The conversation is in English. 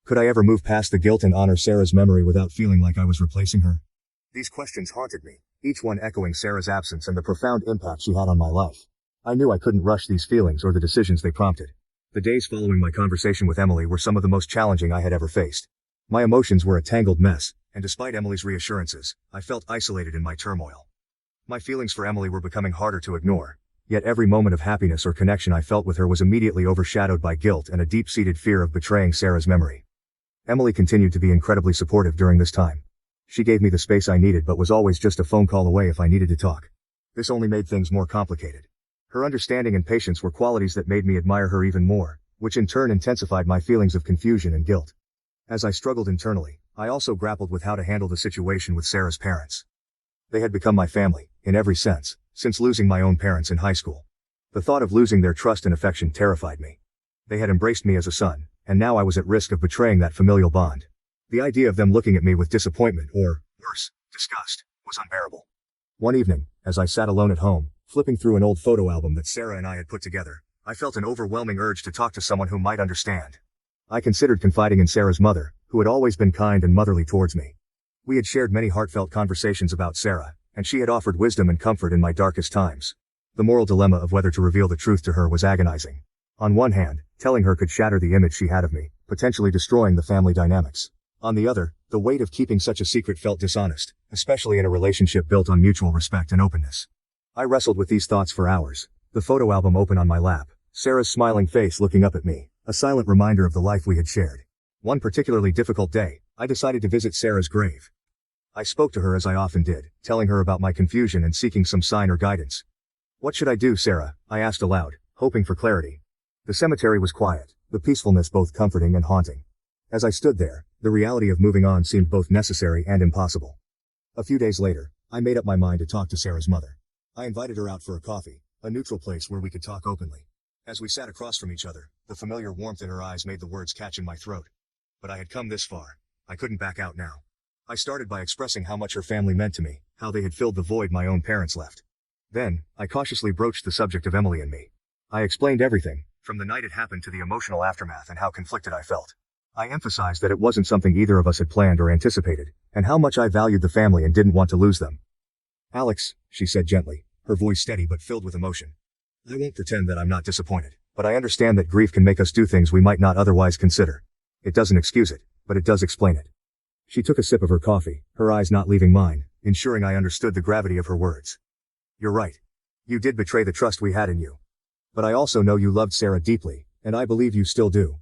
Could I ever move past the guilt and honor Sarah's memory without feeling like I was replacing her? These questions haunted me, each one echoing Sarah's absence and the profound impact she had on my life. I knew I couldn't rush these feelings or the decisions they prompted. The days following my conversation with Emily were some of the most challenging I had ever faced. My emotions were a tangled mess, and despite Emily's reassurances, I felt isolated in my turmoil. My feelings for Emily were becoming harder to ignore, yet every moment of happiness or connection I felt with her was immediately overshadowed by guilt and a deep-seated fear of betraying Sarah's memory. Emily continued to be incredibly supportive during this time. She gave me the space I needed but was always just a phone call away if I needed to talk. This only made things more complicated. Her understanding and patience were qualities that made me admire her even more, which in turn intensified my feelings of confusion and guilt. As I struggled internally, I also grappled with how to handle the situation with Sarah's parents. They had become my family, in every sense, since losing my own parents in high school. The thought of losing their trust and affection terrified me. They had embraced me as a son, and now I was at risk of betraying that familial bond. The idea of them looking at me with disappointment or, worse, disgust, was unbearable. One evening, as I sat alone at home, flipping through an old photo album that Sarah and I had put together, I felt an overwhelming urge to talk to someone who might understand. I considered confiding in Sarah's mother, who had always been kind and motherly towards me. We had shared many heartfelt conversations about Sarah, and she had offered wisdom and comfort in my darkest times. The moral dilemma of whether to reveal the truth to her was agonizing. On one hand, telling her could shatter the image she had of me, potentially destroying the family dynamics. On the other, the weight of keeping such a secret felt dishonest, especially in a relationship built on mutual respect and openness. I wrestled with these thoughts for hours, the photo album open on my lap, Sarah's smiling face looking up at me, a silent reminder of the life we had shared. One particularly difficult day, I decided to visit Sarah's grave. I spoke to her as I often did, telling her about my confusion and seeking some sign or guidance. "What should I do, Sarah?" I asked aloud, hoping for clarity. The cemetery was quiet, the peacefulness both comforting and haunting. As I stood there, the reality of moving on seemed both necessary and impossible. A few days later, I made up my mind to talk to Sarah's mother. I invited her out for a coffee, a neutral place where we could talk openly. As we sat across from each other, the familiar warmth in her eyes made the words catch in my throat. But I had come this far. I couldn't back out now. I started by expressing how much her family meant to me, how they had filled the void my own parents left. Then, I cautiously broached the subject of Emily and me. I explained everything, from the night it happened to the emotional aftermath and how conflicted I felt. I emphasized that it wasn't something either of us had planned or anticipated, and how much I valued the family and didn't want to lose them. "Alex," she said gently, her voice steady but filled with emotion. "I won't pretend that I'm not disappointed, but I understand that grief can make us do things we might not otherwise consider. It doesn't excuse it, but it does explain it." She took a sip of her coffee, her eyes not leaving mine, ensuring I understood the gravity of her words. "You're right. You did betray the trust we had in you. But I also know you loved Sarah deeply, and I believe you still do.